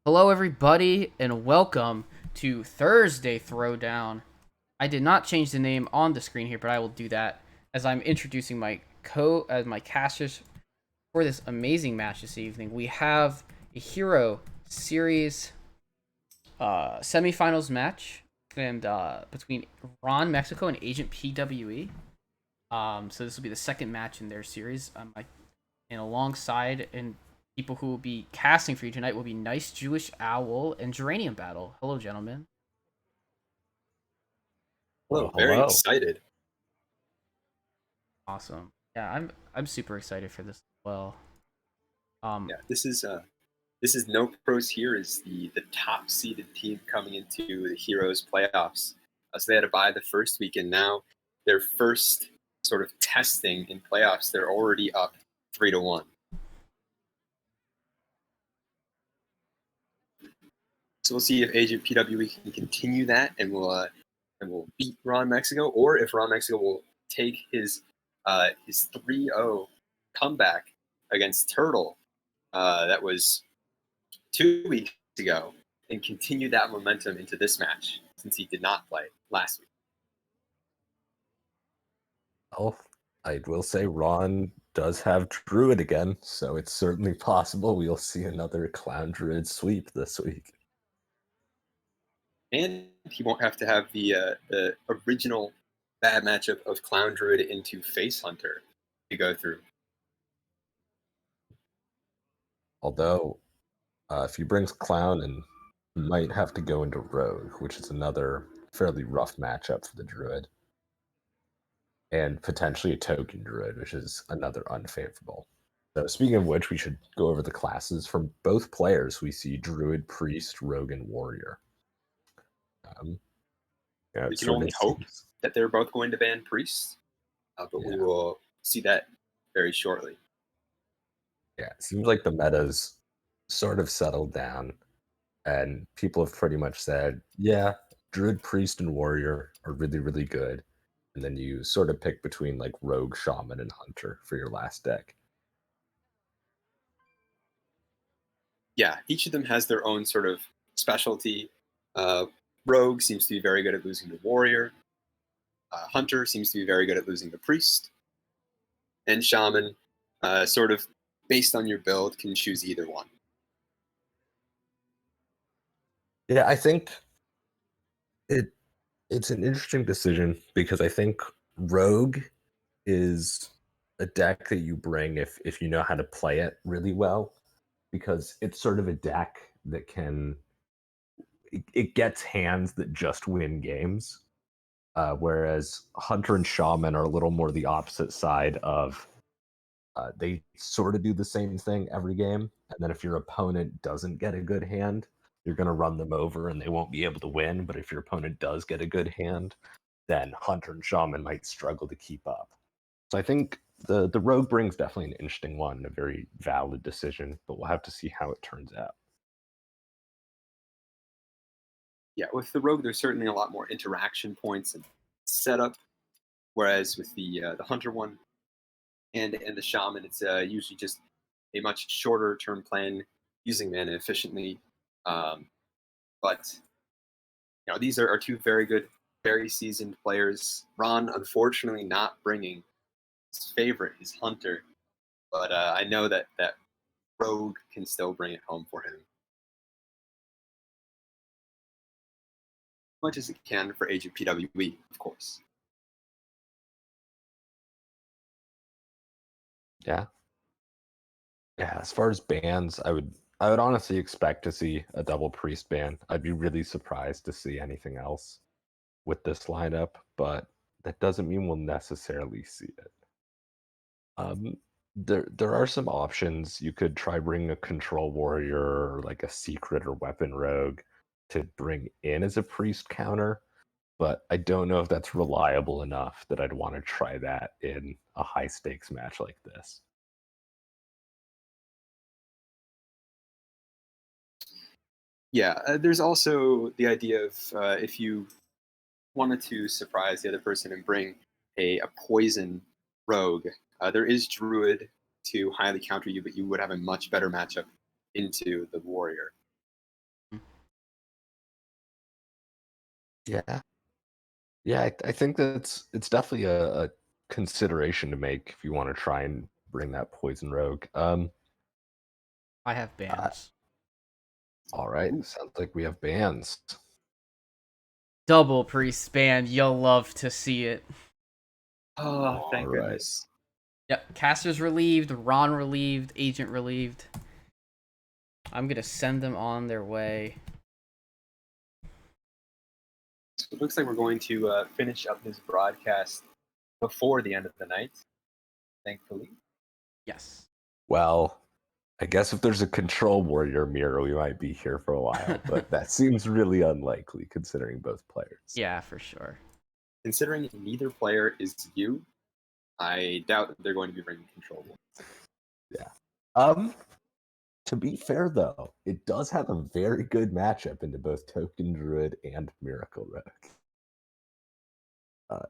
Hello, everybody, and welcome to Thursday Throwdown. I did not change the name on the screen here, but I will do that as I'm introducing my casters for this amazing match this evening. We have a Hero Series semifinals match and between Ron Mexico and Agent PWE. So this will be the second match in their series. And alongside and people who will be casting for you tonight will be Nice Jewish Owl and Geranium Battle. Hello, gentlemen. Hello, Well, very hello. excited. Awesome. Yeah, I'm super excited for this as well. Um, Yeah, this is No Pros here is the top seeded team coming into the Heroes playoffs. So they had to buy the first week, and now their first sort of testing in playoffs, they're already up 3-1. So we'll see if Agent PWE can continue that, and will beat Ron Mexico, or if Ron Mexico will take his 3-0 comeback against Turtle. That was 2 weeks ago, and continue that momentum into this match since he did not play last week. Well, I will say Ron does have Druid again, so it's certainly possible we'll see another Clown Druid sweep this week. And he won't have to have the original bad matchup of Clown Druid into Face Hunter to go through. Although, if he brings Clown and might have to go into Rogue, which is another fairly rough matchup for the Druid. And potentially a Token Druid, which is another unfavorable. So speaking of which, we should go over the classes. From both players, we see Druid, Priest, Rogue, and Warrior. Yeah, We it can sort only of hope seems. that they're both going to ban Priests, but we Yeah. will see that very shortly. Yeah, it seems like the meta's sort of settled down, and people have pretty much said, yeah, Druid, Priest, and Warrior are really, really good. And then you sort of pick between like Rogue, Shaman, and Hunter for your last deck. Yeah, each of them has their own sort of specialty. Uh, Rogue seems to be very good at losing the Warrior. Hunter seems to be very good at losing the Priest. And Shaman, sort of based on your build, can choose either one. Yeah, I think it it's an interesting decision because I think Rogue is a deck that you bring if you know how to play it really well, because it's sort of a deck that it gets hands that just win games. Whereas Hunter and Shaman are a little more the opposite side of they sort of do the same thing every game. And then if your opponent doesn't get a good hand, you're going to run them over and they won't be able to win. But if your opponent does get a good hand, then Hunter and Shaman might struggle to keep up. So I think the Rogue brings definitely an interesting one, a very valid decision, but we'll have to see how it turns out. Yeah, with the Rogue, there's certainly a lot more interaction points and setup, whereas with the Hunter one and the Shaman, it's usually just a much shorter term plan using mana efficiently. Um, but these are two very good, very seasoned players. Ron, unfortunately, not bringing his favorite, his Hunter, but I know that Rogue can still bring it home for him, as much as it can for Agent PWE, of course. Yeah. Yeah, as far as bans, I would honestly expect to see a double priest ban. I'd be really surprised to see anything else with this lineup, but that doesn't mean we'll necessarily see it. There are some options. You could try bringing a control warrior or like a secret or weapon rogue to bring in as a priest counter, but I don't know if that's reliable enough that I'd want to try that in a high stakes match like this. Yeah, there's also the idea of if you wanted to surprise the other person and bring a poison rogue, there is Druid to highly counter you, but you would have a much better matchup into the warrior. Yeah. Yeah, I think it's definitely a consideration to make if you want to try and bring that poison rogue. I have Uh, bans. all right. Ooh. Sounds like we have bans. Double priest ban. You'll love to see it. Oh, All thank right. goodness. Yep. Caster's relieved. Ron relieved. Agent relieved. I'm gonna send them on their way. So it looks like we're going to finish up this broadcast before the end of the night, thankfully. Yes. Well, I guess if there's a control warrior mirror, we might be here for a while, but that seems really unlikely considering both players. Yeah, for sure. Considering neither player is you, I doubt that they're going to be bringing control. Yeah. Um, to be fair though, it does have a very good matchup into both Token Druid and Miracle Rogue. Uh,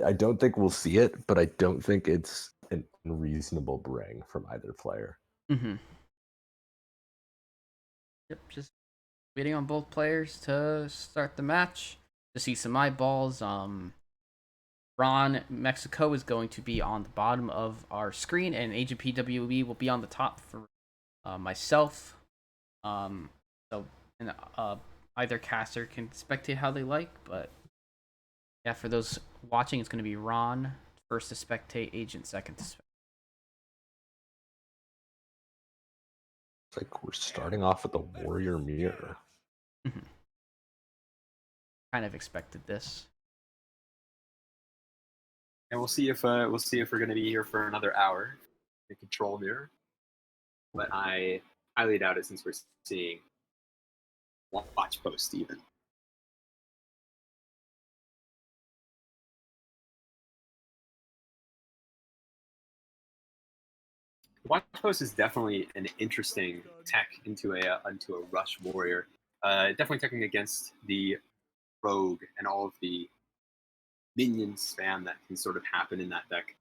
I don't think we'll see it, but I don't think it's an unreasonable bring from either player. Mm-hmm. Yep. Just waiting on both players to start the match to see some eyeballs. Ron Mexico is going to be on the bottom of our screen, and Agent PWE will be on the top for myself. Um, so and either caster can spectate how they like, but yeah, for those watching, it's going to be Ron first to spectate, Agent second to spectate. It's like we're starting off with a warrior mirror. Mm-hmm. Kind of expected this. And we'll see if we're going to be here for another hour. The control mirror, but I highly doubt it since we're seeing watch post even. Watch post is definitely an interesting tech into a rush warrior. Definitely teching against the rogue and all of the minion spam that can sort of happen in that deck.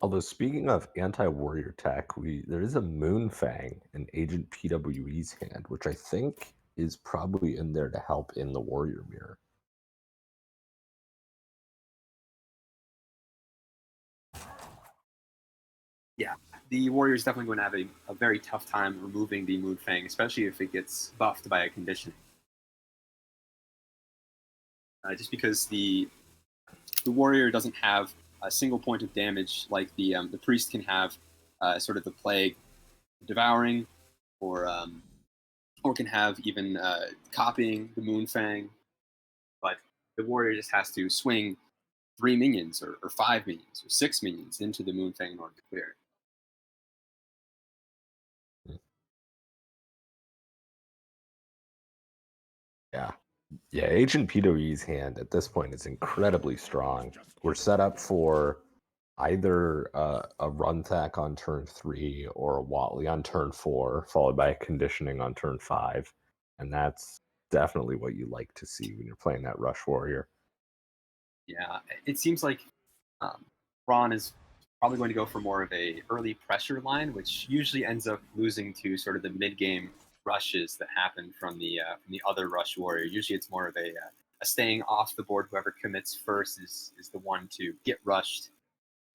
Although speaking of anti-warrior tech, there is a Moonfang in Agent PWE's hand, which I think is probably in there to help in the warrior mirror. Yeah, the warrior is definitely going to have a very tough time removing the Moonfang, especially if it gets buffed by a condition. Just because the warrior doesn't have a single point of damage like the priest can have, sort of the plague, devouring, or can have even copying the Moonfang. But the warrior just has to swing 3 minions or 5 minions or 6 minions into the Moonfang in order to clear it. Yeah. Yeah, Agent PWE's hand at this point is incredibly strong. We're set up for either a run thack on turn 3 or a Watley on turn 4, followed by a conditioning on turn 5. And that's definitely what you like to see when you're playing that Rush Warrior. Yeah, it seems like Ron is probably going to go for more of a early pressure line, which usually ends up losing to sort of the mid game rushes that happen from the other rush warrior. Usually, it's more of a staying off the board. Whoever commits first is the one to get rushed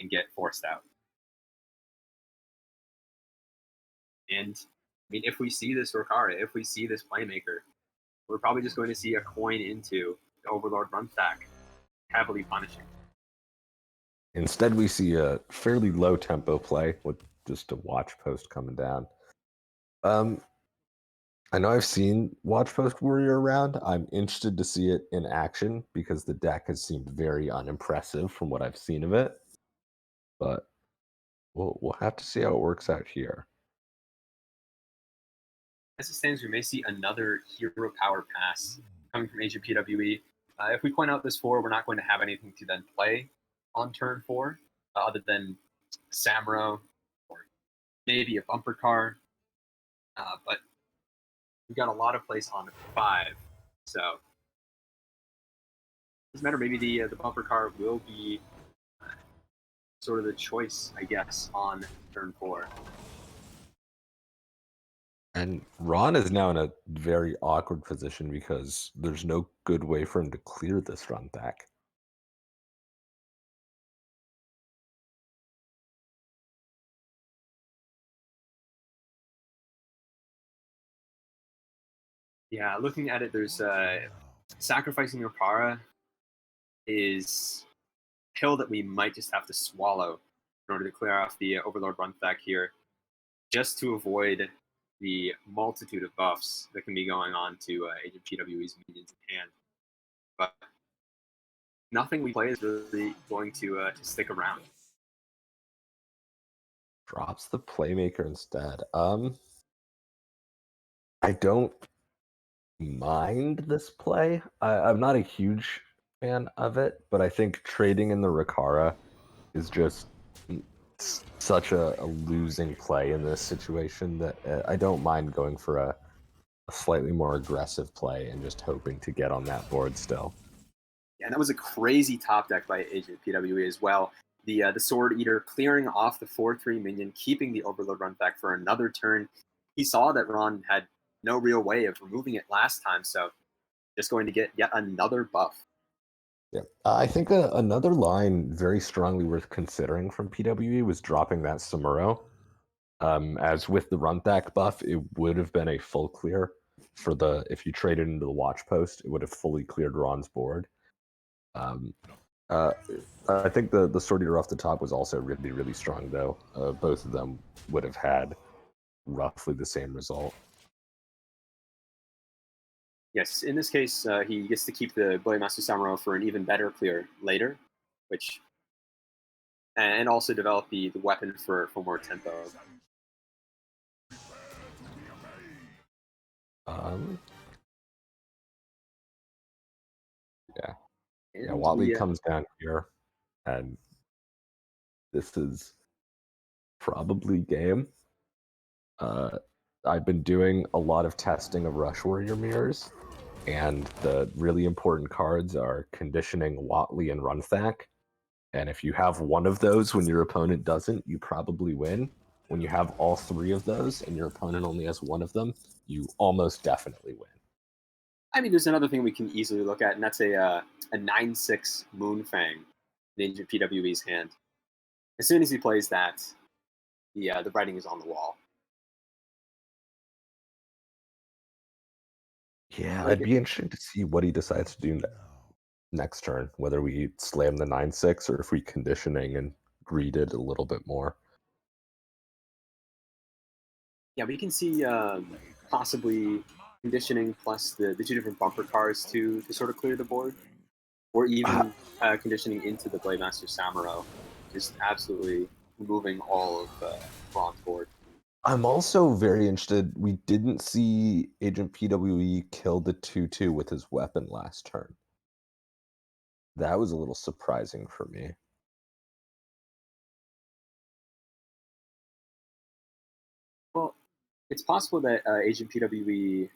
and get forced out. And I mean, if we see this Rokara, if we see this playmaker, we're probably just going to see a coin into the Overlord run stack, heavily punishing. Instead, we see a fairly low tempo play with just a watch post coming down. I know I've seen Watch Post Warrior around. I'm interested to see it in action because the deck has seemed very unimpressive from what I've seen of it. But we'll have to see how it works out here. As it stands, we may see another hero power pass coming from Agent PWE. If we point out this 4, we're not going to have anything to then play on turn 4, other than Samro or maybe a bumper car. But we've got a lot of plays on 5, so it doesn't matter. Maybe the bumper car will be sort of the choice, I guess, on turn 4. And Ron is now in a very awkward position because there's no good way for him to clear this run back. Yeah, looking at it, there's sacrificing your para is a hill that we might just have to swallow in order to clear off the Overlord run back here, just to avoid the multitude of buffs that can be going on to Agent PWE's minions in hand. But nothing we play is really going to stick around. Drops the playmaker instead. I don't mind this play. I'm not a huge fan of it, but I think trading in the Rakara is just such a losing play in this situation that I don't mind going for a slightly more aggressive play and just hoping to get on that board still. Yeah, and that was a crazy top deck by Agent PWE as well. The Sword Eater clearing off the 4/3 minion, keeping the Overload run back for another turn. He saw that Ron had no real way of removing it last time, so just going to get yet another buff. Yeah, I think another line very strongly worth considering from PWE was dropping that Samuro. As with the run back buff, it would have been a full clear for the if you traded into the watch post, it would have fully cleared Ron's board. Um, uh, I think the Sword Eater off the top was also really, really strong, though. Both of them would have had roughly the same result. Yes, in this case, he gets to keep the Blade Master Samuro for an even better clear later, which and also develop the weapon for more tempo. Um, yeah, yeah. And Watley we comes down here, and this is probably game. I've been doing a lot of testing of Rush Warrior mirrors, and the really important cards are Conditioning, Watley, and Runthak. And if you have one of those when your opponent doesn't, you probably win. When you have all three of those and your opponent only has one of them, you almost definitely win. I mean, there's another thing we can easily look at, and that's a 9/6 Moonfang in Agent PWE's hand. As soon as he plays that, the writing is on the wall. Yeah, Like I'd be interested to see what he decides to do next turn, whether we slam the 9/6 or if we conditioning and greed it a little bit more. yeah, we can see possibly conditioning plus the two different bumper cars to sort of clear the board, or Uh, even conditioning into the Blade Master Samuro, just absolutely removing all of Ron's board. I'm also very interested. We didn't see Agent PWE kill the 2/2 with his weapon last turn. That was a little surprising for me. Well, it's possible that Agent PWE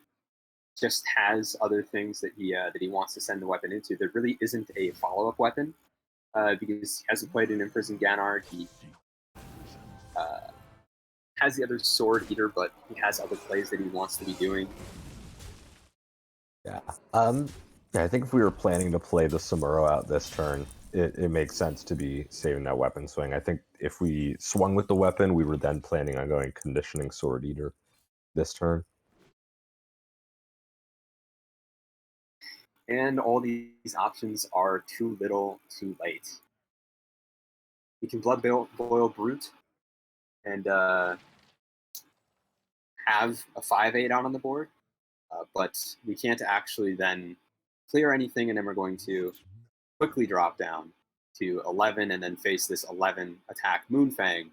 just has other things that he wants to send the weapon into. There really isn't a follow up weapon because he hasn't played an Imprisoned Ganard. He uh, has the other Sword Eater, but he has other plays that he wants to be doing. Yeah. Yeah, I think if we were planning to play the Samuro out this turn, it makes sense to be saving that weapon swing. I think if we swung with the weapon, we were then planning on going conditioning Sword Eater this turn. And all these options are too little, too late. We can boil Brute and have a 5/8 out on the board, but we can't actually then clear anything, and then we're going to quickly drop down to 11 and then face this 11 attack Moonfang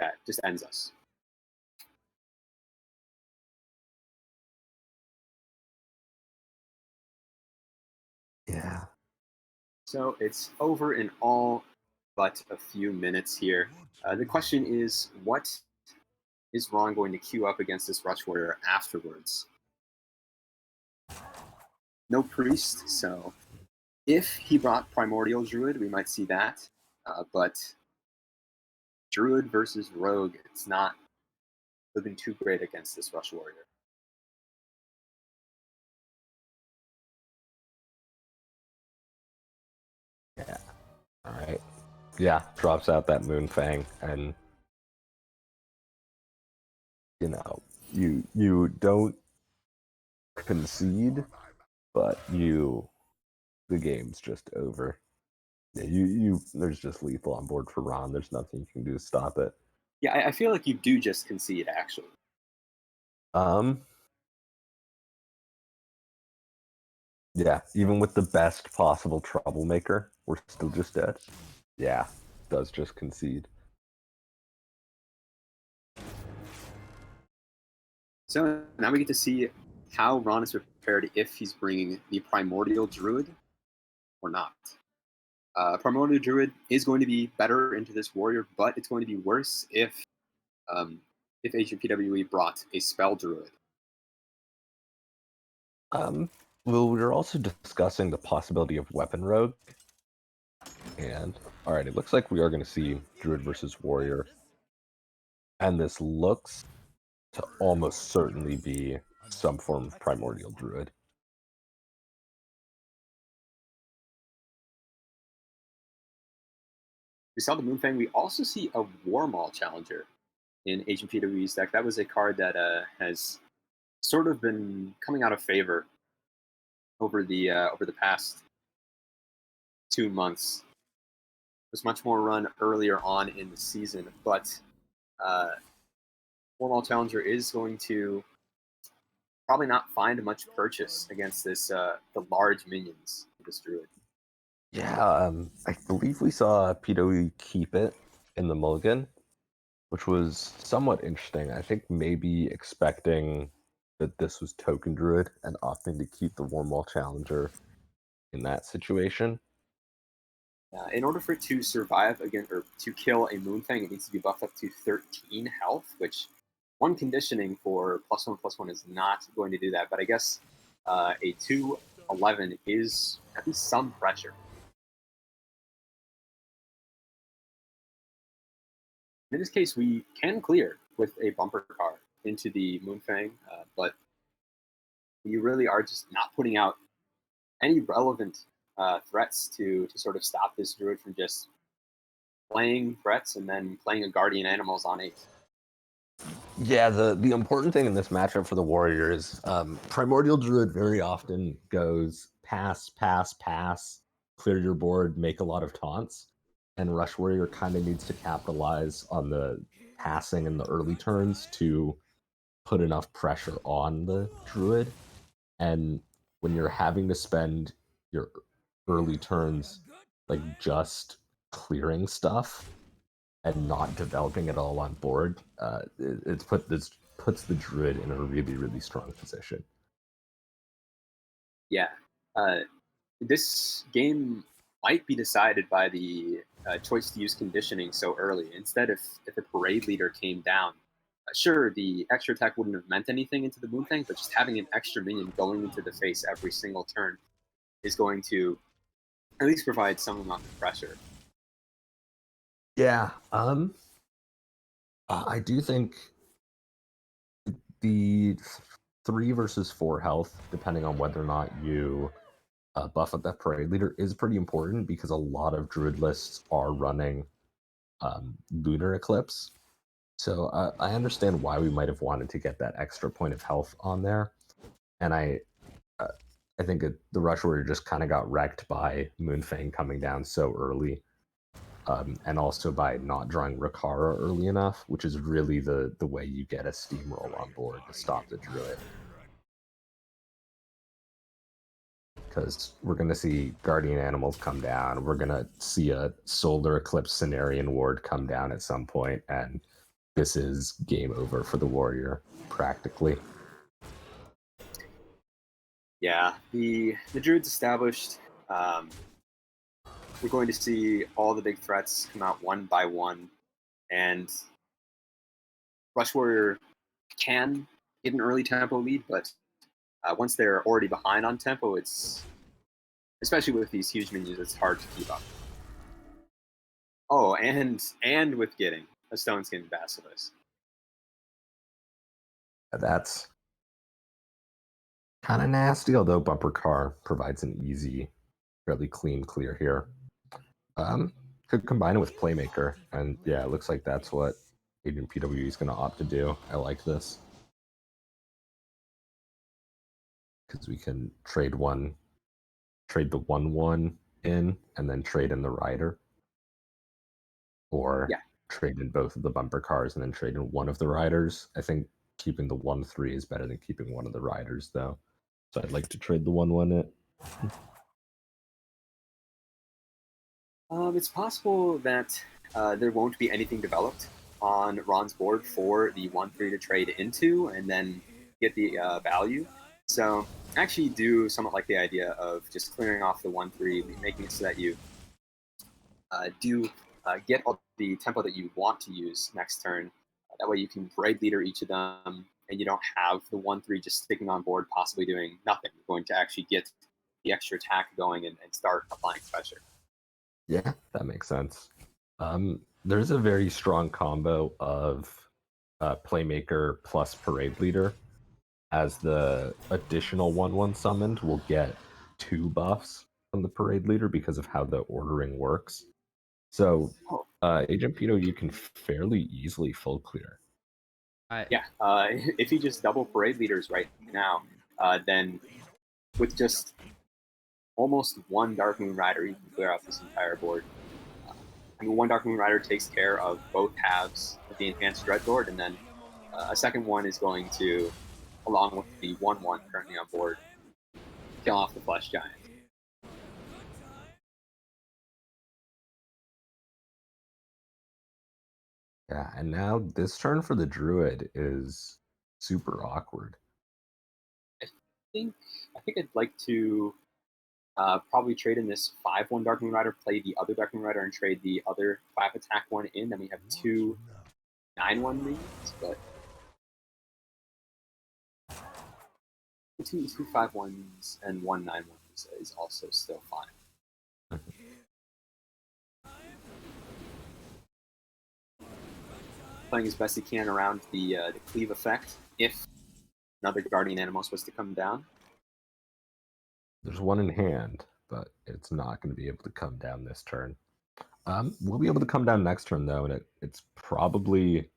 that just ends us. Yeah. So it's over in all but a few minutes here. The question is, what is Ron going to queue up against this Rush Warrior afterwards? No priest, so if he brought Primordial Druid, we might see that. But Druid versus Rogue, it's not have been too great against this Rush Warrior. Yeah. All right. Yeah, drops out that Moonfang, and you don't concede, but the game's just over. Yeah, there's just lethal on board for Ron. There's nothing you can do to stop it. Yeah, I feel like you do just concede, actually. Um, yeah, even with the best possible troublemaker, we're still just dead. Yeah, does just concede. So now we get to see how Ron is prepared if he's bringing the Primordial Druid or not. Primordial Druid is going to be better into this warrior, but it's going to be worse if HPWE brought a Spell Druid. Well, we were also discussing the possibility of Weapon Rogue. And, alright, it looks like we are going to see Druid versus Warrior. And this looks to almost certainly be some form of Primordial Druid. We saw the Moonfang. We also see a Warmaul Challenger in HPWE's deck. That was a card that has sort of been coming out of favor over the past 2 months. It was much more run earlier on in the season, but Warmaul Challenger is going to probably not find much purchase against the large minions of this druid. Yeah, I believe we saw PWE keep it in the mulligan, which was somewhat interesting. I think maybe expecting that this was Token Druid and opting to keep the Warmwall Challenger in that situation. In order for it to survive again or to kill a Moonfang, it needs to be buffed up to 13 health, which one conditioning for +1/+1 is not going to do that. But I guess a 2/11 is at least some pressure. In this case, we can clear with a bumper card into the Moonfang, but we really are just not putting out any relevant threats to sort of stop this druid from just playing threats and then playing a guardian animals on 8. Yeah, the important thing in this matchup for the Warrior is Primordial Druid very often goes pass, pass, pass, clear your board, make a lot of taunts, and Rush Warrior kind of needs to capitalize on the passing in the early turns to put enough pressure on the Druid. And when you're having to spend your early turns like just clearing stuff, and not developing it all on board, this puts the druid in a really, really strong position. Yeah. This game might be decided by the choice to use conditioning so early. Instead, if a parade leader came down, sure, the extra attack wouldn't have meant anything into the Moonfang, but just having an extra minion going into the face every single turn is going to at least provide some amount of pressure. Yeah, I do think the 3 versus 4 health, depending on whether or not you buff up that parade leader, is pretty important because a lot of druid lists are running lunar eclipse. So I understand why we might have wanted to get that extra point of health on there, and I think the Rush Warrior just kind of got wrecked by Moonfang coming down so early, and also by not drawing Rakara early enough, which is really the way you get a steamroll on board to stop the Druid. Because we're going to see Guardian Animals come down, we're going to see a Solar Eclipse Cenarian Ward come down at some point, and this is game over for the Warrior, practically. Yeah, the Druid's established. We're going to see all the big threats come out one by one, and Rush Warrior can get an early tempo lead, but once they're already behind on tempo, it's especially with these huge minions, it's hard to keep up. Oh, and with getting a Stone Skin Basilisk. That's kind of nasty, although Bumper Car provides an easy, fairly clean clear here. Could combine it with Playmaker, and yeah, it looks like that's what Agent PWE is going to opt to do. I like this because we can trade the 1/1 in, and then trade in the rider, or Yeah. trade in both of the bumper cars and then trade in one of the riders. I think keeping the 1/3 is better than keeping one of the riders, though. So I'd like to trade the 1/1 it. It's possible that there won't be anything developed on Ron's board for the 1/3 to trade into and then get the value. So I actually do somewhat like the idea of just clearing off the 1/3, making it so that you do get all the tempo that you want to use next turn. That way you can braid leader each of them, and you don't have the 1/3 just sticking on board, possibly doing nothing. You're going to actually get the extra attack going and start applying pressure. Yeah, that makes sense. There's a very strong combo of Playmaker plus Parade Leader. As the additional 1/1 summoned will get 2 buffs from the Parade Leader because of how the ordering works. So, Oh, Agent Pito, you can fairly easily full clear. yeah. If you just double parade leaders right now, then with just almost one Dark Moon Rider, you can clear out this entire board. I mean, one Dark Moon Rider takes care of both halves of the Enhanced Dreadlord, and then a second one is going to, along with the 1/1 currently on board, kill off the Flesh Giant. Yeah, and now this turn for the Druid is super awkward. I think I'd like to probably trade in this 5/1 Dark Moon Rider, play the other Dark Moon Rider, and trade the other 5 attack one in. Then we have 2 9/1 minions, but two 5/1s and 1 9/1s is also still fine. Playing as best he can around the cleave effect if another Guardian Animals was to come down. There's one in hand, but it's not going to be able to come down this turn. We'll be able to come down next turn, though, and it's probably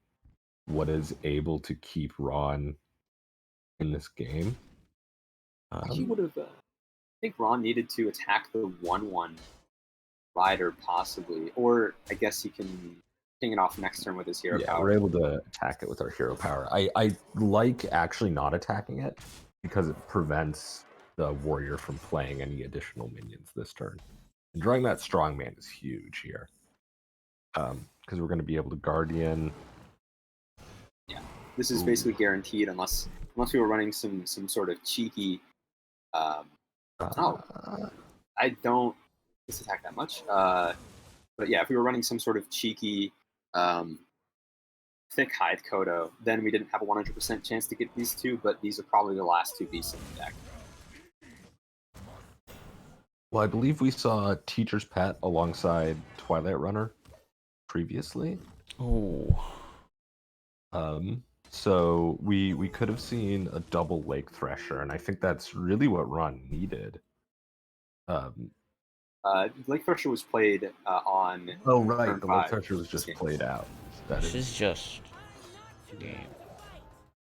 what is able to keep Ron in this game. He would have. I think Ron needed to attack the 1/1 rider possibly, or I guess he can ping it off next turn with his hero Yeah, power. we're able to attack it with our hero power. I like actually not attacking it because it prevents the warrior from playing any additional minions this turn. And drawing that strong man is huge here. Because we're going to be able to guardian. Yeah, this is Ooh. basically guaranteed unless we were running some sort of cheeky. I don't disattack that much. But yeah, if we were running some sort of cheeky thick hide Kodo, then we didn't have a 100% chance to get these two, but these are probably the last two beasts in the deck. Well, I believe we saw Teacher's Pet alongside Twilight Runner previously. Oh. So we could have seen a double Lake Thresher, and I think that's really what Ron needed. Lake Thresher was played on. Oh right, turn the Lake 5 Thresher was this just game. played out. That This is is just a game.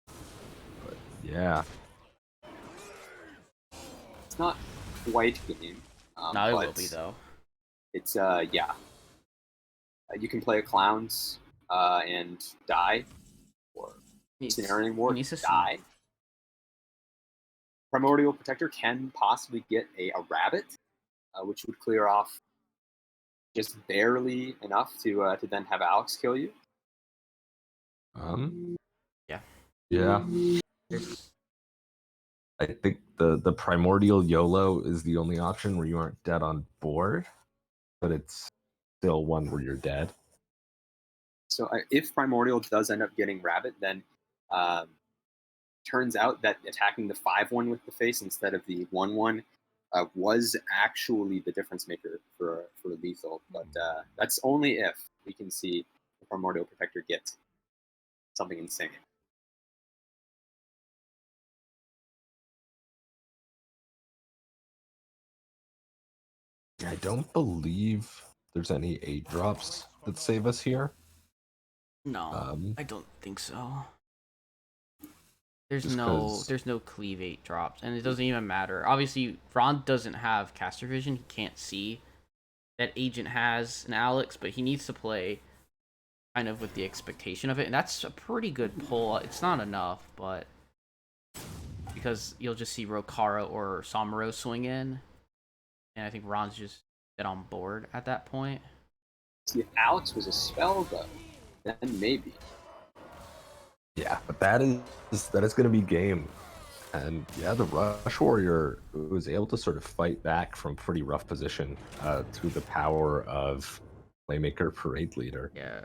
but yeah. It's not quite game. No, it but will be though. It's yeah. You can play a clowns and die, or Scenario Ward needs to see. die. Primordial Protector can possibly get a rabbit, which would clear off just barely enough to then have Alex kill you. Yeah. Yeah. I think the primordial YOLO is the only option where you aren't dead on board, but it's still one where you're dead. So if Primordial does end up getting rabbit, then turns out that attacking the 5/1 with the face instead of the 1/1 was actually the difference maker for lethal. But that's only if we can see the Primordial Protector get something insane. I don't believe there's any 8 drops that save us here. No, I don't think so. Just because There's no cleave 8 drops, and it doesn't even matter. Obviously, Ron doesn't have caster vision. He can't see that Agent has an Alex, but he needs to play kind of with the expectation of it, and that's a pretty good pull. It's not enough, but because you'll just see Rokara or Samuro swing in, and I think Ron's just get on board at that point. See, if Alex was a spell, though, then maybe. yeah, but that is going to be game. And yeah, the Rush Warrior was able to sort of fight back from pretty rough position through the power of Playmaker Parade Leader. Yeah.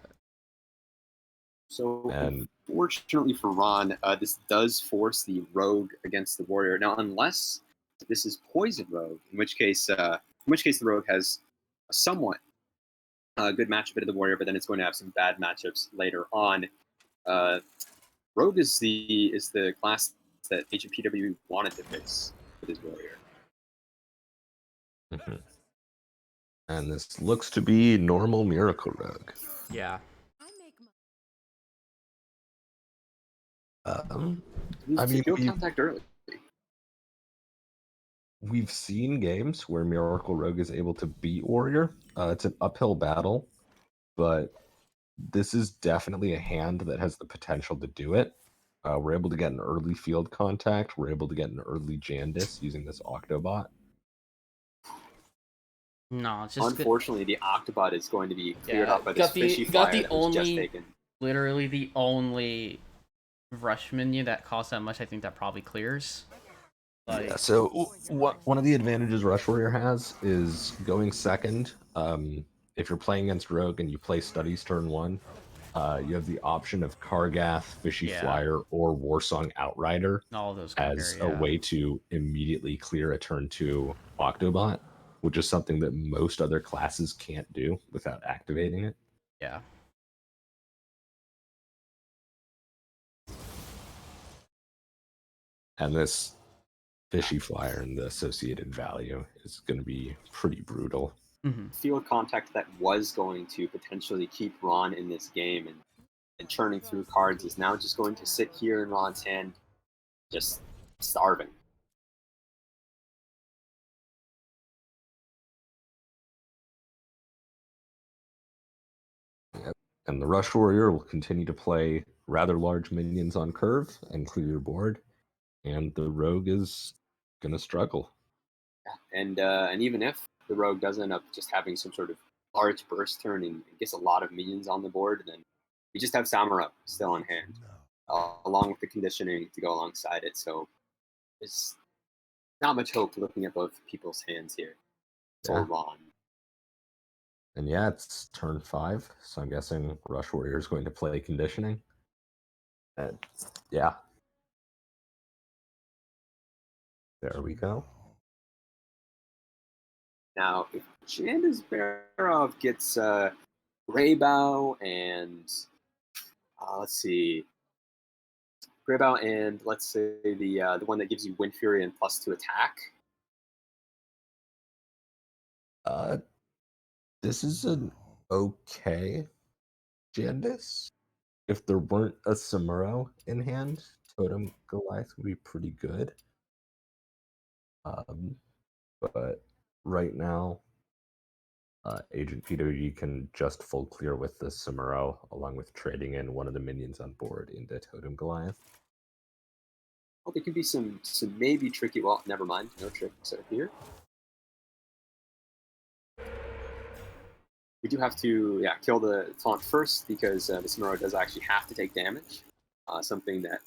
So, And fortunately for Ron, this does force the Rogue against the Warrior. Now, unless this is Poison Rogue, in which case the Rogue has a somewhat good matchup into the Warrior, but then it's going to have some bad matchups later on. Rogue is the class that Agent PW wanted to face with his Warrior. mhm. And this looks to be normal Miracle Rogue. Yeah. I mean, field contact early. We've seen games where Miracle Rogue is able to beat Warrior. It's an uphill battle, but this is definitely a hand that has the potential to do it. We're able to get an early field contact. We're able to get an early Jandis using this Octobot. No, it's just unfortunately the Octobot is going to be cleared up by this got fishy flyer that was just taken. Literally the only rush minion that costs that much. I think that probably clears. Yeah, so one of the advantages Rush Warrior has is going second. If you're playing against Rogue and you play Studies turn 1, you have the option of Kargath, Fishy Flyer, or Warsong Outrider all of those as a way to immediately clear a turn 2 Octobot, which is something that most other classes can't do without activating it. Yeah. And this Fishy Flyer and the associated value is going to be pretty brutal. Mm-hmm. Field contact that was going to potentially keep Ron in this game and churning through cards is now just going to sit here in Ron's hand, just starving. Yep. And the Rush Warrior will continue to play rather large minions on curve and clear your board, and the Rogue is going to struggle. And even if the Rogue does end up just having some sort of large burst turn and gets a lot of minions on the board, then we just have Samuro still on hand, along with the conditioning to go alongside it. So there's not much hope looking at both people's hands here for Ron. And yeah, it's turn 5, so I'm guessing Rush Warrior is going to play conditioning. And yeah. There we go. Now, if Jandis Barov gets Greybow and let's see, Greybow and let's say the one that gives you Wind Fury and +2 attack. This is an okay Jandis. If there weren't a Samuro in hand, Totem Goliath would be pretty good. But right now, Agent PWG can just full clear with the Samuro, along with trading in one of the minions on board into Totem Goliath. Well, there could be some maybe tricky. Well, never mind. No tricks are here. We do have to kill the taunt first because the Samuro does actually have to take damage. Something that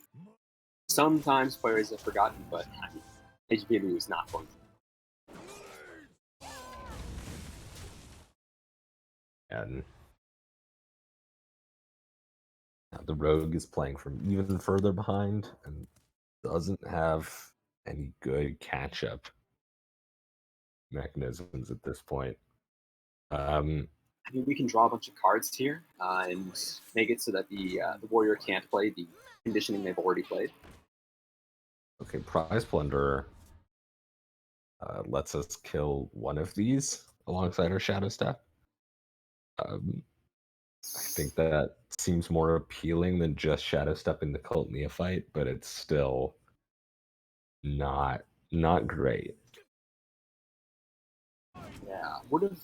sometimes players have forgotten, but I mean, Agent PWG was not going to. And now the Rogue is playing from even further behind and doesn't have any good catch-up mechanisms at this point. I mean, we can draw a bunch of cards here and make it so that the Warrior can't play the conditioning they've already played. Okay, Prize Plunderer lets us kill one of these, alongside our Shadow Step. I think that seems more appealing than just Shadow Stepping the Cult Neophyte, but it's still not great. Yeah, would have.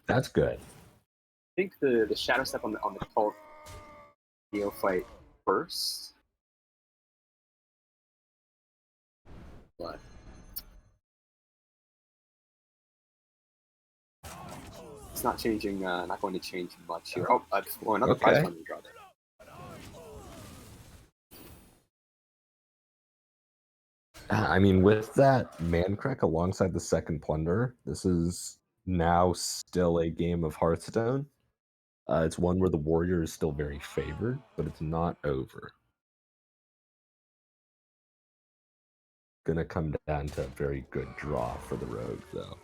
That's good. I think the Shadow Step on the cult neophyte first, but it's not changing. Not going to change much here. Oh, another prize Okay. fund we draw there. I mean, with that Mancrack alongside the second Plunder, this is now still a game of Hearthstone. It's one where the warrior is still very favored, but it's not over. Gonna come down to a very good draw for the rogue, though.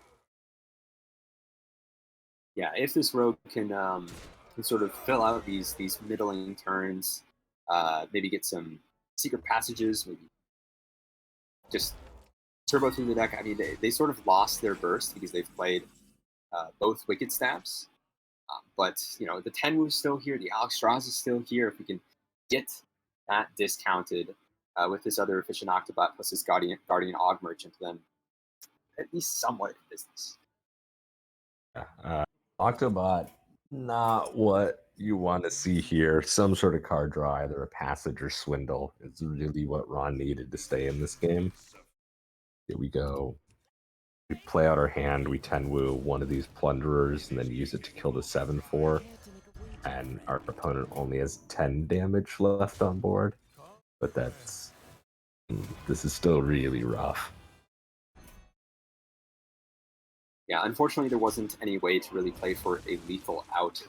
Yeah, if this rogue can sort of fill out these middling turns, maybe get some secret passages, maybe just turbo through the deck. I mean, they sort of lost their burst because they've played both Wicked Stabs. But, the Tenwu's still here. The Alexstrasza is still here. If we can get that discounted with this other Efficient Octobot plus this Guardian Og Merchant, then at least somewhat in business. Octobot, not what you want to see here. Some sort of card draw, either a passage or swindle, is really what Ron needed to stay in this game. Here we go. We play out our hand, we Tenwu one of these plunderers, and then use it to kill the 7/4. And our opponent only has 10 damage left on board. But this is still really rough. Yeah, unfortunately, there wasn't any way to really play for a lethal out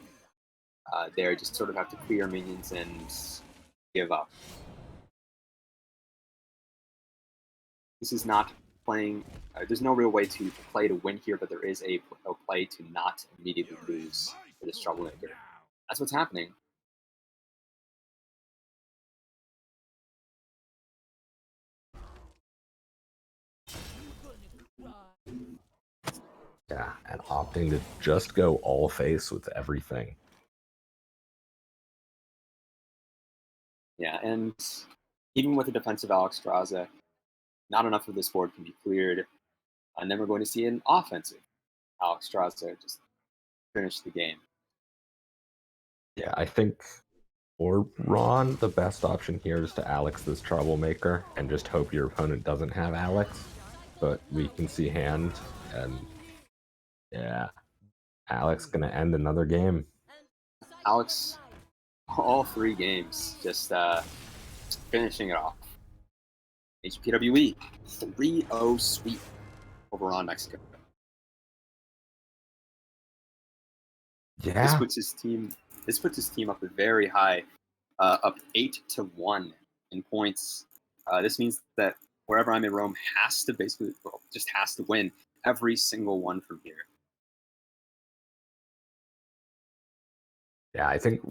there. Just sort of have to clear minions and give up. This is not playing. There's no real way to play to win here, but there is a play to not immediately lose for this troublemaker. That's what's happening. Yeah, and opting to just go all face with everything. Yeah, and even with a defensive Alexstrasza, not enough of this board can be cleared. And then we're going to see an offensive Alexstrasza just finish the game. Yeah, I think for Ron, the best option here is to Alex this troublemaker and just hope your opponent doesn't have Alex. But we can see hand, and yeah, Alex gonna end another game. Alex, all 3 games, just finishing it off. HPWE 3-0 sweep over on Mexico. Yeah, This puts his team up very high, up 8-1 in points. This means that wherever I'm in Rome has to just has to win every single one from here. yeah, I think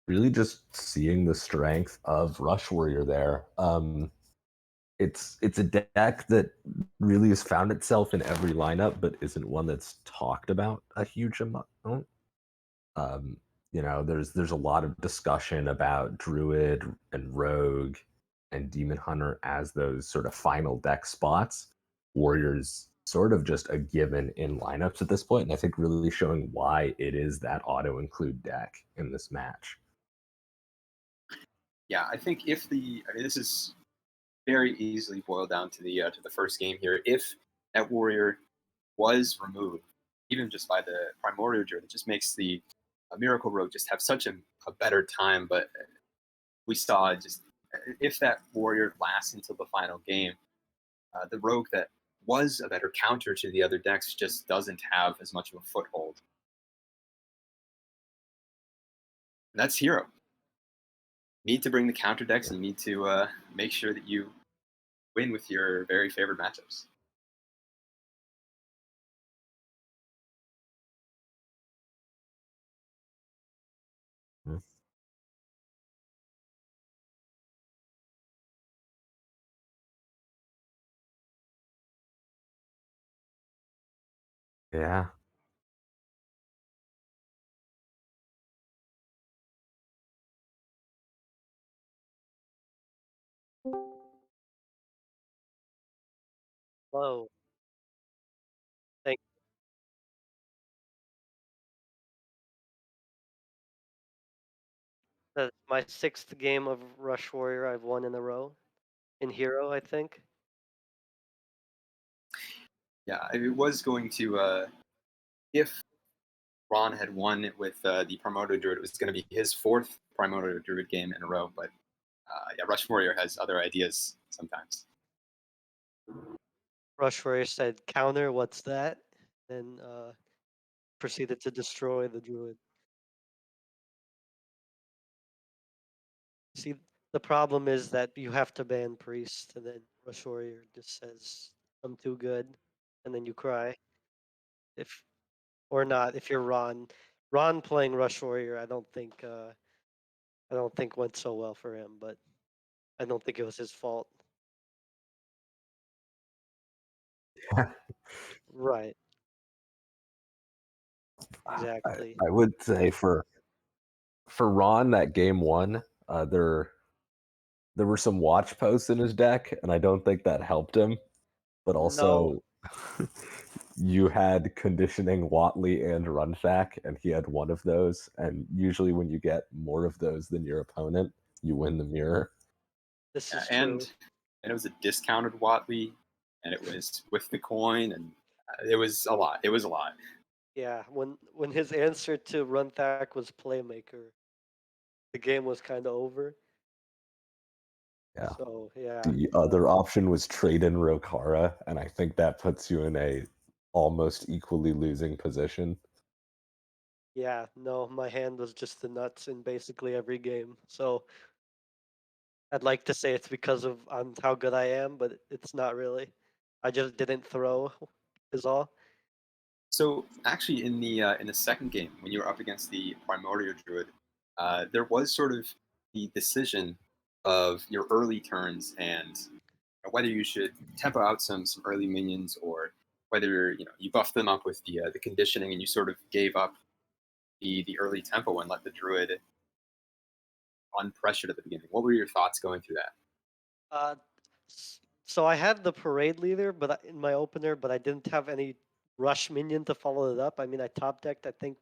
really just seeing the strength of Rush Warrior there. It's a deck that really has found itself in every lineup, but isn't one that's talked about a huge amount. Um, there's a lot of discussion about Druid and Rogue and Demon Hunter as those sort of final deck spots. Warriors sort of just a given in lineups at this point, and I think really showing why it is that auto include deck in this match. Yeah, I think this is very easily boiled down to the first game here. If that warrior was removed, even just by the primordial druid, it just makes the miracle rogue just have such a better time. But we saw just if that warrior lasts until the final game, the rogue that was a better counter to the other decks just doesn't have as much of a foothold. And that's hero. You need to bring the counter decks, and you need to make sure that you win with your very favorite matchups. Hmm. Yeah. Hello. Thank That's my sixth game of Rush Warrior I've won in a row. In Hero, I think. Yeah, I was going to if Ron had won it with the Promoter Druid, it was going to be his fourth Promoter Druid game in a row. But yeah, Rush Warrior has other ideas sometimes. Rush Warrior said, "Counter, what's that?" And proceeded to destroy the druid. See, the problem is that you have to ban priest, and then Rush Warrior just says, "I'm too good," and then you cry. If or not, if you're Ron, Ron playing Rush Warrior, I don't think went so well for him, but I don't think it was his fault. Right, exactly. I would say for Ron that game one, there were some watch posts in his deck, and I don't think that helped him. But No, also, you had conditioning Watley and Runsack, and he had one of those. And usually, when you get more of those than your opponent, you win the mirror. this Yeah, is true. and it was a discounted Watley, and it was with the coin, and it was a lot. It was a lot. Yeah, when his answer to Runthak was Playmaker, the game was kind of over. Yeah. So yeah, The other option was trade in Rokara, and I think that puts you in a almost equally losing position. yeah, no, my hand was just the nuts in basically every game. So I'd like to say it's because of how good I am, but it's not really. I just didn't throw, is all. So actually, in the second game, when you were up against the Primordial Druid, there was sort of the decision of your early turns and whether you should tempo out some early minions or whether you buffed them up with the conditioning and you sort of gave up the early tempo and let the Druid unpressured at the beginning. What were your thoughts going through that? Uh, so I had the parade leader, but in my opener, but I didn't have any rush minion to follow it up. I mean, I top decked, I think,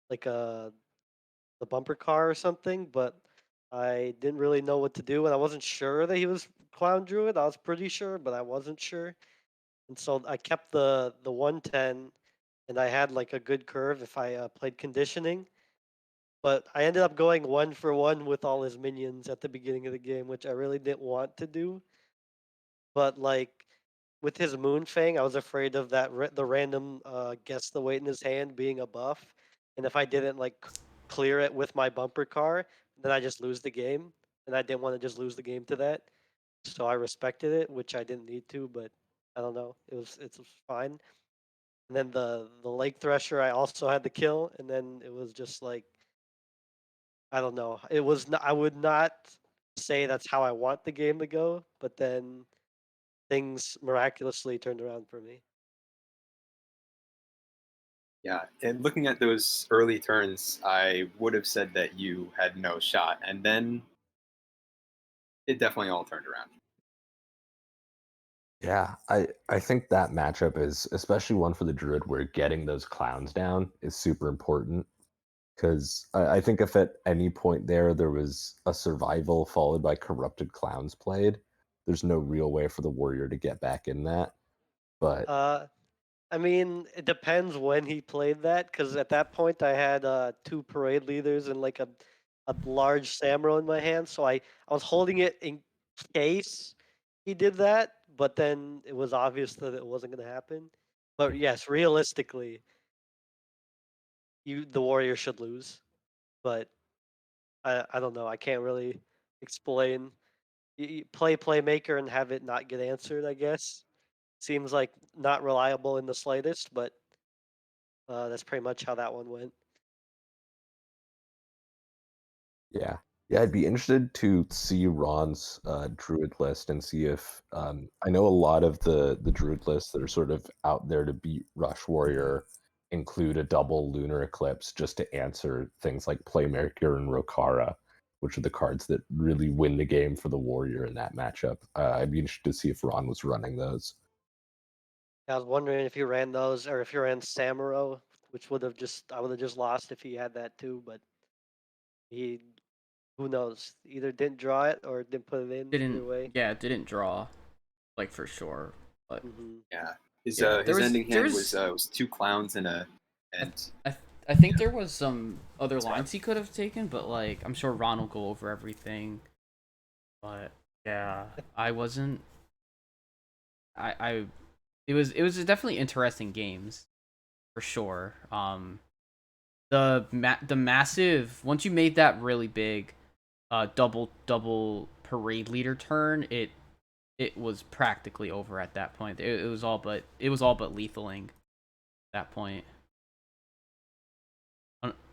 like the bumper car or something, but I didn't really know what to do, and I wasn't sure that he was Clown Druid. I was pretty sure, but I wasn't sure, and so I kept the 110, and I had like a good curve if I played conditioning. But I ended up going 1 for 1 with all his minions at the beginning of the game, which I really didn't want to do. But like with his Moonfang, I was afraid of the random guess the weight in his hand being a buff, and if I didn't like clear it with my bumper car, then I just lose the game, and I didn't want to just lose the game to that. So I respected it, which I didn't need to, but I don't know, it's fine. And then the Lake Thresher, I also had to kill, and then it was just like I don't know. It was not, I would not say that's how I want the game to go, but then things miraculously turned around for me. Yeah, and looking at those early turns, I would have said that you had no shot, and then it definitely all turned around. Yeah, I think that matchup is especially one for the Druid where getting those clowns down is super important. Because I think if at any point there was a survival followed by corrupted clowns played, there's no real way for the warrior to get back in that. But Uh, I mean, it depends when he played that, because at that point I had two parade leaders and like a large Samro in my hand, so I was holding it in case he did that, but then it was obvious that it wasn't going to happen. But yes, realistically, the warrior should lose. But I don't know. I can't really explain. You play playmaker and have it not get answered. I guess seems like not reliable in the slightest, but that's pretty much how that one went. yeah, yeah, I'd be interested to see Ron's druid list and see if I know a lot of the druid lists that are sort of out there to beat Rush Warrior include a double lunar eclipse just to answer things like Playmaker and Rokara, which are the cards that really win the game for the warrior in that matchup. I'd be interested to see if Ron was running those. I was wondering if you ran those or if you ran Samuro, which I would have just lost if he had that too. But he, who knows? Either didn't draw it or didn't put it in. Either Didn't way. didn't draw, like for sure. But Yeah, his yeah, his ending there hand was two clowns and a I, and I think there was some other sorry. lines he could have taken, but like I'm sure Ron will go over everything. But yeah, I wasn't. I it was definitely interesting games for sure. The massive once you made that really big, double parade leader turn, it was practically over at that point. It was all but lethaling at that point.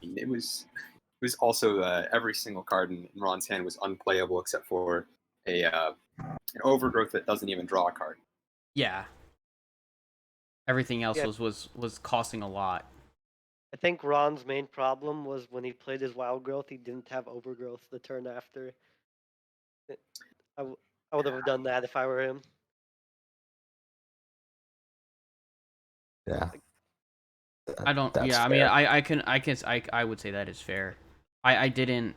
It was also every single card in Ron's hand was unplayable except for an overgrowth that doesn't even draw a card. Yeah, everything else Yeah, was costing a lot. I think Ron's main problem was when he played his wild growth, he didn't have overgrowth the turn after. I, w- I would have done that if I were him. Yeah, I don't. that's Yeah, I mean, fair. I would say that is fair. I didn't.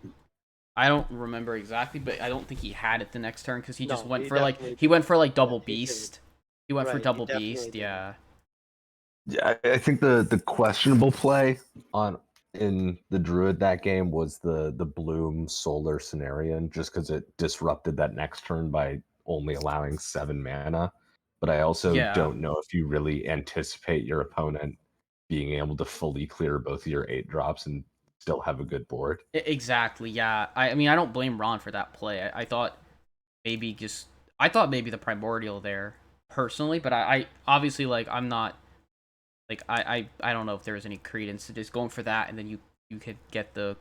I don't remember exactly, but I don't think he had it the next turn because he just No, went he for like definitely he didn't. went for like Yeah, double he didn't. beast. He went for Right, he double definitely beast. didn't. Yeah. Yeah, I think the questionable play on in the Druid that game was the Bloom Solar Cenarian, just because it disrupted that next turn by only allowing 7 mana. But I also Yeah. don't know if you really anticipate your opponent being able to fully clear both of your 8 drops and still have a good board. Exactly. Yeah. I mean, I don't blame Ron for that play. I thought maybe just I thought maybe the primordial there personally, but I obviously like I'm not like I don't know if there was any credence to just going for that and then you could get the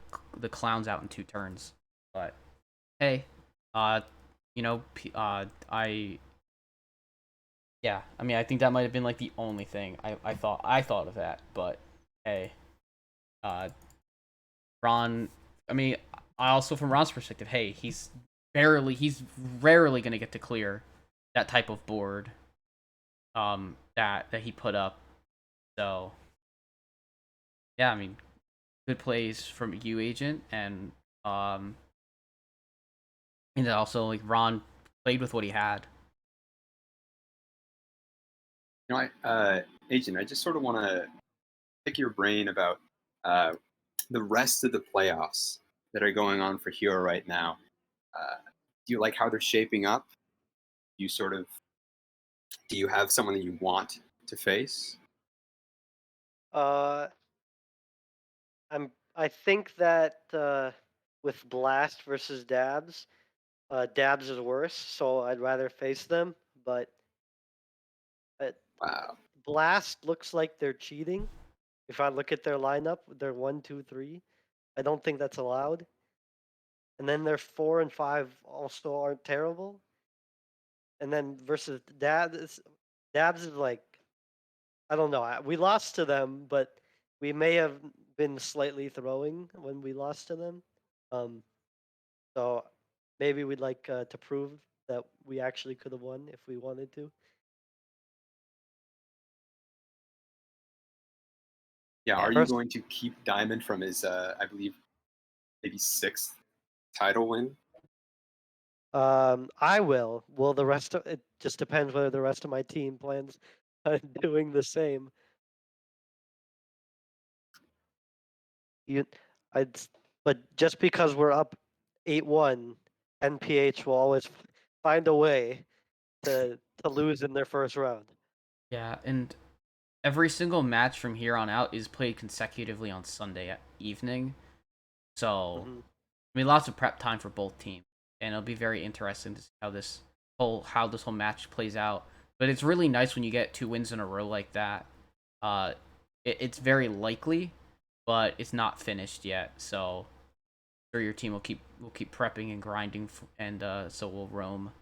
clowns out in 2 turns. But hey, uh, I yeah, I mean I think that might have been like the only thing I thought of that, but hey, uh, Ron. I mean, I also from Ron's perspective, hey, he's rarely gonna get to clear that type of board, that he put up. So yeah, I mean, good plays from you, agent, um, and then also like Ron played with what he had. Agent, I just sort of want to pick your brain about uh, the rest of the playoffs that are going on for Hero right now. Do you like how they're shaping up? You sort of do you have someone that you want to face? Uh, I think that with Blast versus Dabs, Dabs is worse, so I'd rather face them. But uh, Wow. Blast looks like they're cheating. If I look at their lineup, they're 1, 2, 3. I don't think that's allowed. And then their 4 and 5 also aren't terrible. And then versus Dabs is like, I don't know. We lost to them, but we may have been slightly throwing when we lost to them. Um, so maybe we'd like to prove that we actually could have won if we wanted to. Yeah, Yeah, are you First, going to keep Diamond from his, I believe, maybe sixth title win? I will. Will the rest of it just depends whether the rest of my team plans on doing the same. You, I'd, but just because we're up 8-1, NPH will always find a way to lose in their first round. yeah, and every single match from here on out is played consecutively on Sunday evening. So Hmm. I mean, lots of prep time for both teams, and it'll be very interesting to see how this whole match plays out. But it's really nice when you get 2 wins in a row like that. Uh, it's very likely, but it's not finished yet. So I'm sure your team will keep prepping and grinding, and so will Rome.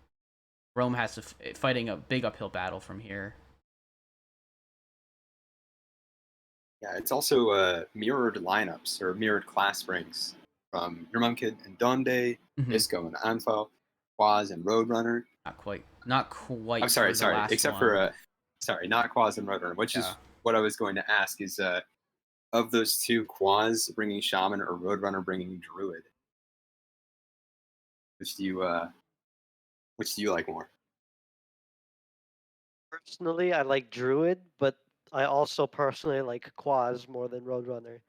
Rome has to fighting a big uphill battle from here. Yeah, it's also mirrored lineups or mirrored class ranks from Your Mom Kid and Donde, Mhm. Isco and Anfo, Quaz and Roadrunner. Not quite I'm for sorry, the last except for one. sorry, not Quaz and Roadrunner, which is Yeah. what I was going to ask is of those two, Quaz bringing Shaman or Roadrunner bringing Druid, which do you uh, which do you like more? Personally, I like Druid, but I also personally like Quaz more than Roadrunner.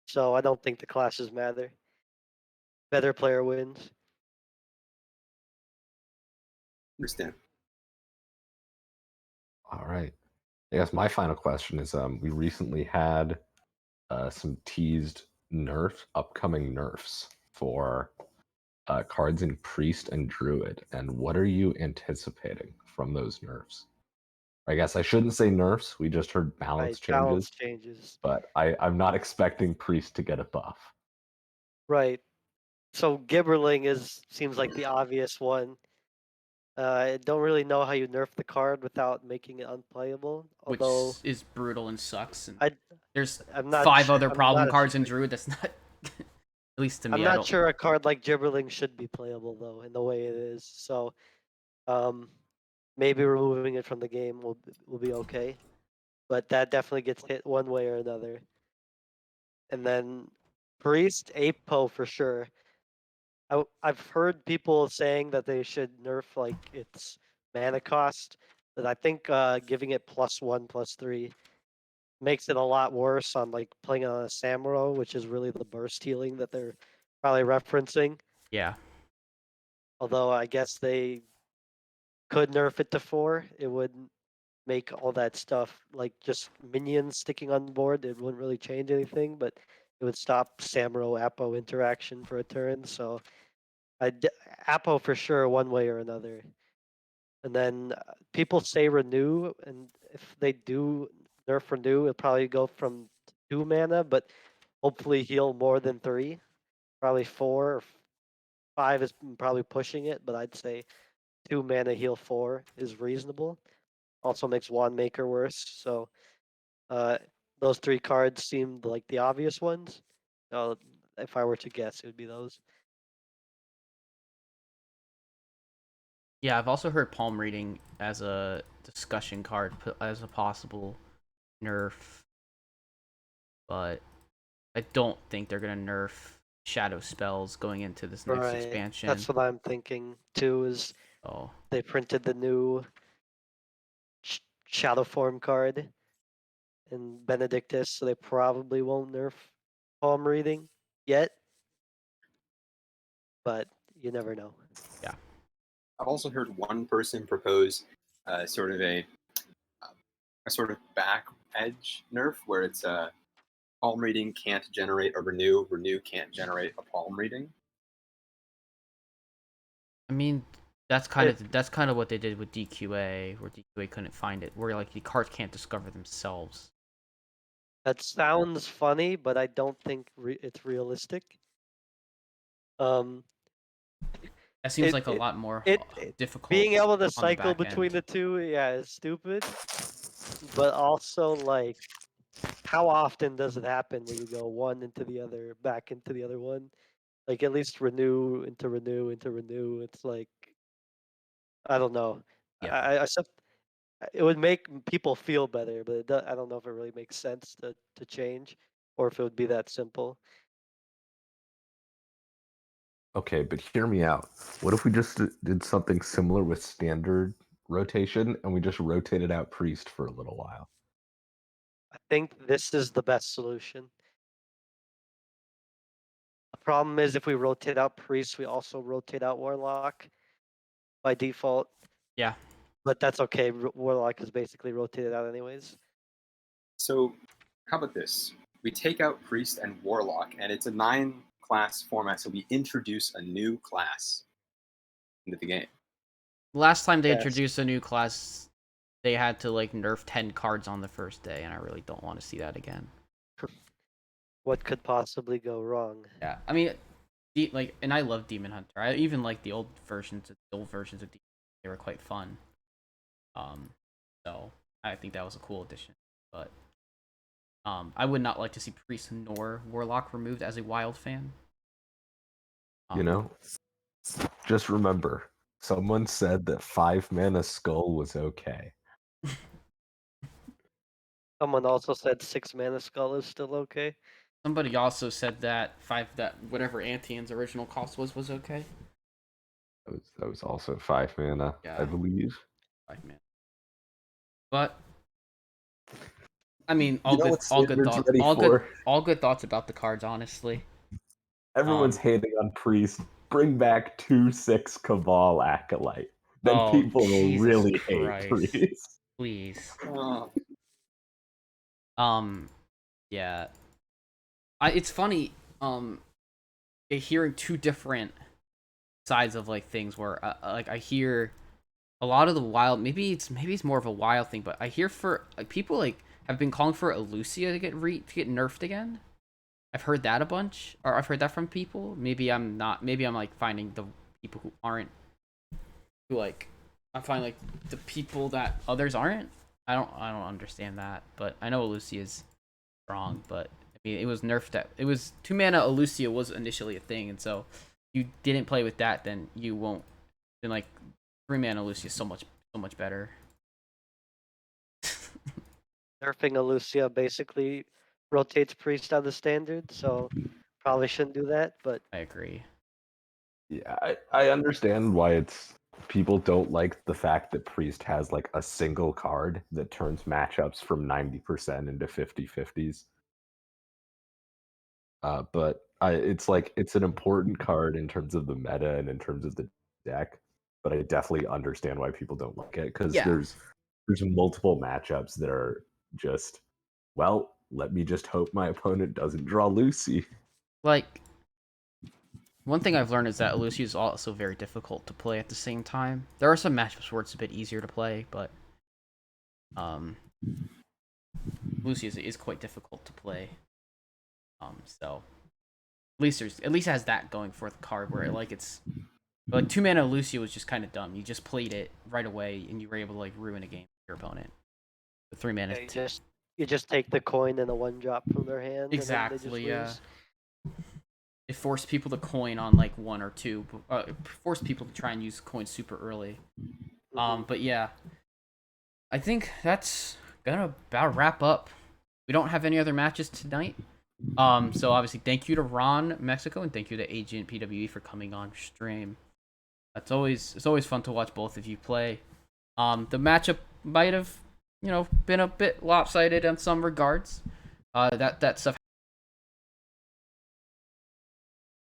So I don't think the classes matter. Better player wins. Understand? All right. I guess my final question is we recently had some teased upcoming nerfs for cards in Priest and Druid. And what are you anticipating from those nerfs? I guess I shouldn't say nerfs. We just heard balance Right, changes, balance changes. but I'm not expecting Priest to get a buff. Right. So Gibberling seems like the obvious one. I don't really know how you nerf the card without making it unplayable. Which Although is brutal and sucks. And I there's I'm not 5 sure, other I'm problem not cards in a, Druid. That's not, at least to I'm me. I not don't. sure a card like Gibberling should be playable though in the way it is. So um, maybe removing it from the game will be okay. But that definitely gets hit one way or another. And then Priest, Apo for sure. I've heard people saying that they should nerf like its mana cost, but I think giving it +1, +3 makes it a lot worse on like playing on a Samuro, which is really the burst healing that they're probably referencing. Yeah. Although I guess they could nerf it to 4, it would make all that stuff like just minions sticking on board. It wouldn't really change anything, but it would stop Samuro Apo interaction for a turn. So Apo for sure, one way or another. And then people say renew, and if they do nerf renew, it'll probably go from 2 mana, but hopefully heal more than 3. Probably 4 or 5 is probably pushing it, but I'd say 2 mana heal 4 is reasonable. Also makes Wand Maker worse. So uh, those 3 cards seemed like the obvious ones. If I were to guess, it would be those. Yeah, I've also heard palm reading as a discussion card as a possible nerf, but I don't think they're gonna nerf shadow spells going into this next Right. expansion. That's what I'm thinking too. Is Oh, they printed the new Shadow Form card in Benedictus, so they probably won't nerf palm reading yet, but you never know. yeah. I've also heard one person propose sort of a sort of back edge nerf where it's palm reading can't generate a renew, renew can't generate a palm reading. I mean, that's It, kind of what they did with DQA, where DQA couldn't find it, where like the cards can't discover themselves. that sounds funny, but I don't think it's realistic. Um, That seems it like a it lot more it difficult being able to on the cycle back between end. the two, yeah, is stupid. But also, like, how often does it happen where you go one into the other, back into the other one? Like at least renew into renew into renew. It's like I don't know. Yeah. It would make people feel better, but I don't know if it really makes sense to change, or if it would be that simple. Okay, but hear me out. What if we just did something similar with standard rotation and we just rotated out Priest for a little while? I think this is the best solution. The problem is if we rotate out priest, we also rotate out warlock by default, Yeah. but that's okay. Warlock is basically rotated out anyways. So, how about this? We take out priest and warlock, and it's a 9-class format, so we introduce a new class into the game. Last time they Yes. introduced a new class, they had to like nerf 10 cards on the first day, and I really don't want to see that again. What could possibly go wrong? Yeah, I mean, like, and I love Demon Hunter. I even like the old versions. The old versions of Demon Hunter. They were quite fun. So I think that was a cool addition. But I would not like to see Priest nor Warlock removed as a Wild fan. You know, just remember, someone said that 5 mana skull was okay. Someone also said 6 mana skull is still okay. Somebody also said that whatever Antian's original cost was okay. That was also 5 mana, Yeah. I believe. 5 mana. But I mean, You know what Standard's ready for? all good thoughts about the cards, honestly. Everyone's hating on Priest. Bring back 2/6 Cabal Acolyte. Then Oh, people will Jesus really hate Christ. Priest. Please. Oh, Yeah. It's funny, hearing two different sides of like things where like I hear a lot of the wild, maybe it's more of a wild thing, but I hear for like people like have been calling for Elucia to get nerfed again. I've heard that a bunch, or I've heard that from people. Maybe I'm not. Maybe I'm like finding the people who aren't, who like I'm finding like the people that others aren't. I don't understand that, but I know Elucia is strong, but I mean it was nerfed. It was 2 mana Elucia was initially a thing, and so you didn't play with that, then you won't. Then like 3 mana Elucia is so much better. Nerfing a Lucia basically rotates Priest out of standard, so probably shouldn't do that, but I agree. Yeah, I understand why people don't like the fact that Priest has like a single card that turns matchups from 90% into 50/50s. But it's an important card in terms of the meta and in terms of the deck. But I definitely understand why people don't like it because Yeah, there's multiple matchups that are just, well, let me just hope my opponent doesn't draw Lucy. like one thing I've learned is that Lucy is also very difficult to play at the same time. There are some matchups where it's a bit easier to play, but um, Lucy is quite difficult to play. So at least it has that going for the card where it's like 2 mana Lucy was just kind of dumb. You just played it right away and you were able to like ruin a game for your opponent. The 3 mana, yeah, you just take the coin and a 1-drop from their hand, and then they just exactly. Yeah, lose. it forced people to coin on like one or two. It forced people to try and use coins super early. Mhm. But yeah, I think that's gonna about wrap up. We don't have any other matches tonight. So obviously, thank you to Ron Mexico and thank you to Agent PWE for coming on stream. It's always fun to watch both of you play. The matchup might have been a bit lopsided in some regards. That stuff.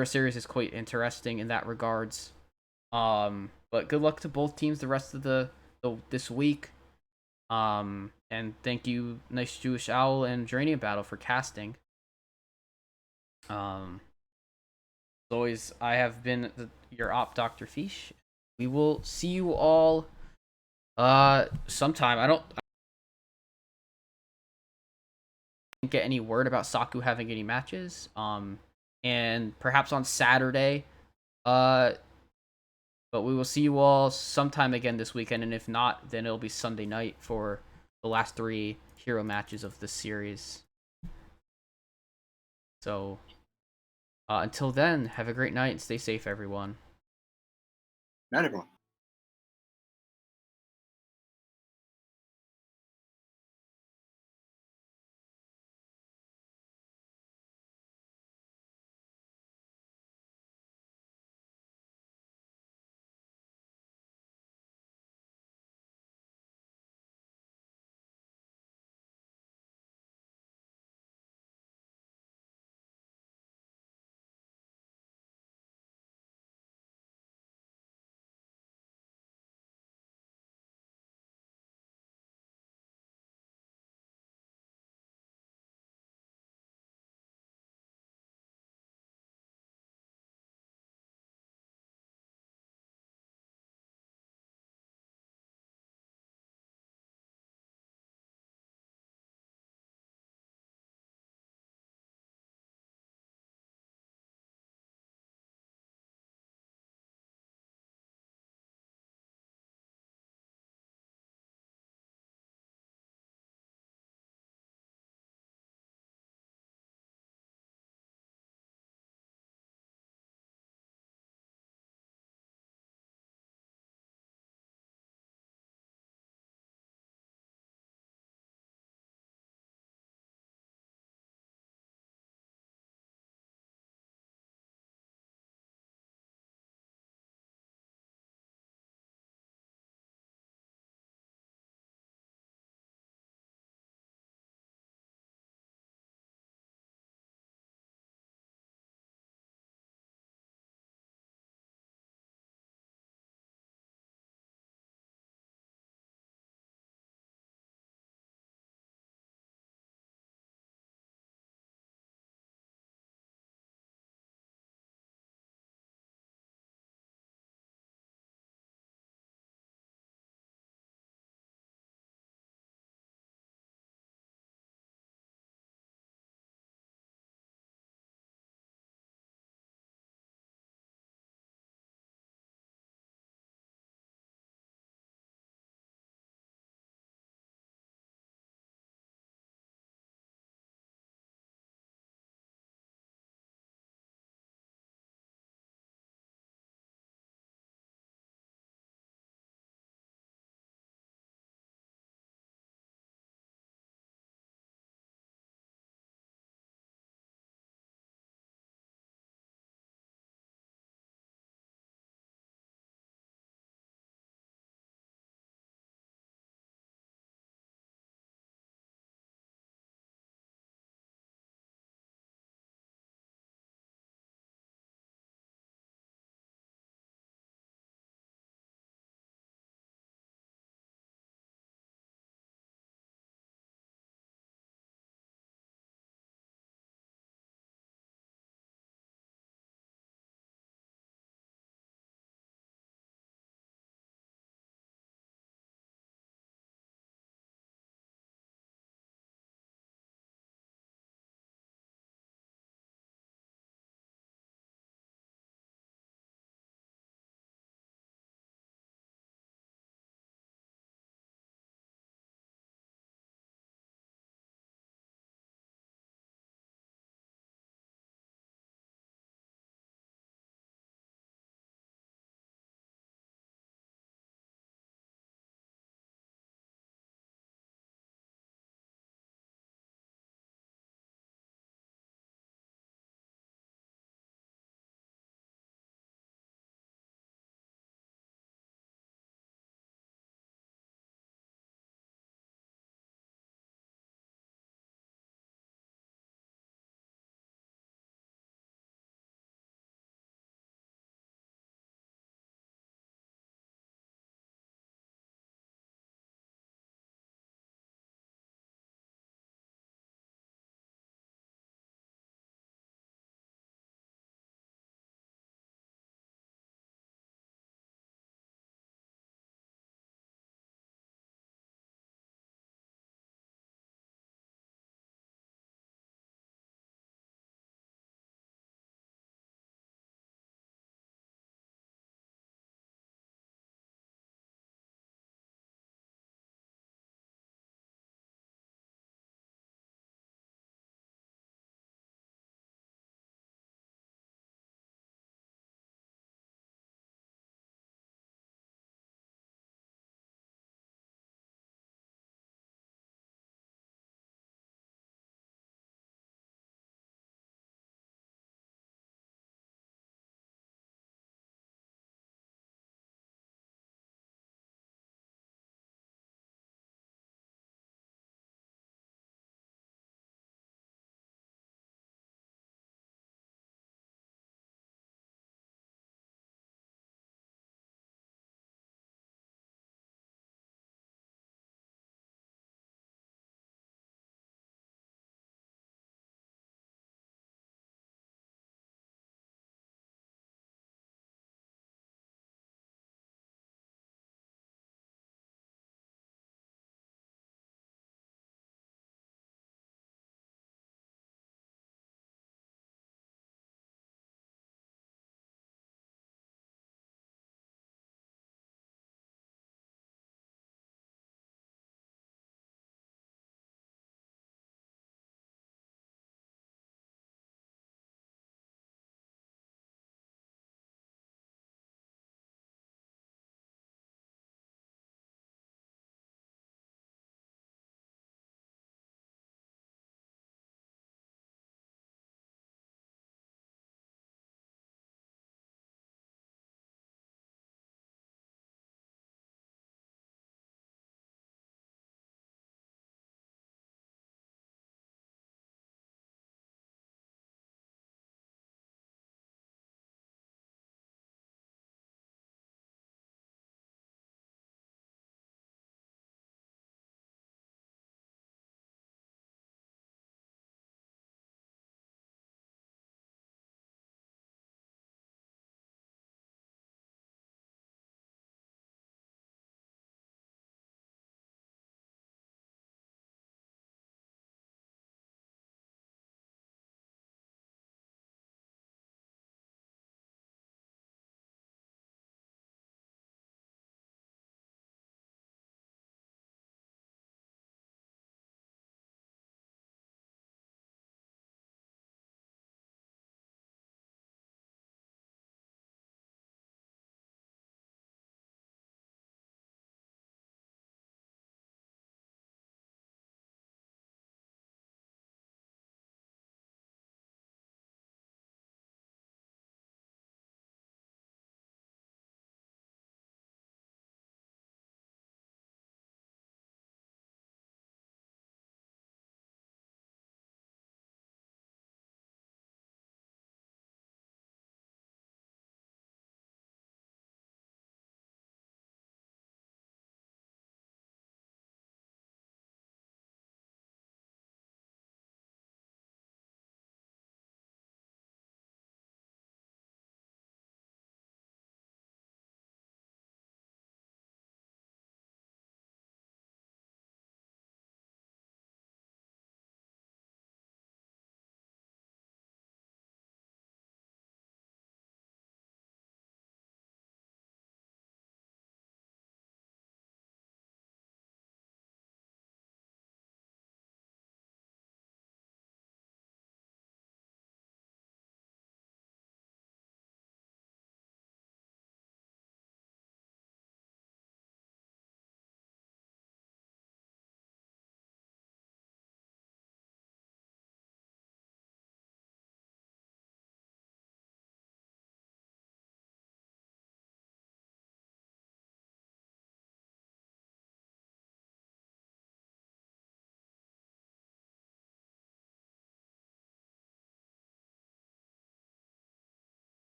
Our series is quite interesting in that regards. But good luck to both teams the rest of this week. And thank you, Nice Jewish Owl and Geranium Battle for casting. As always, I have been your op, Dr. Fish. We will see you all sometime. I don't get any word about Saku having any matches. And perhaps on Saturday. But we will see you all sometime again this weekend, and if not, then it'll be Sunday night for the last 3 hero matches of this series. So until then, have a great night and stay safe, everyone. not everyone.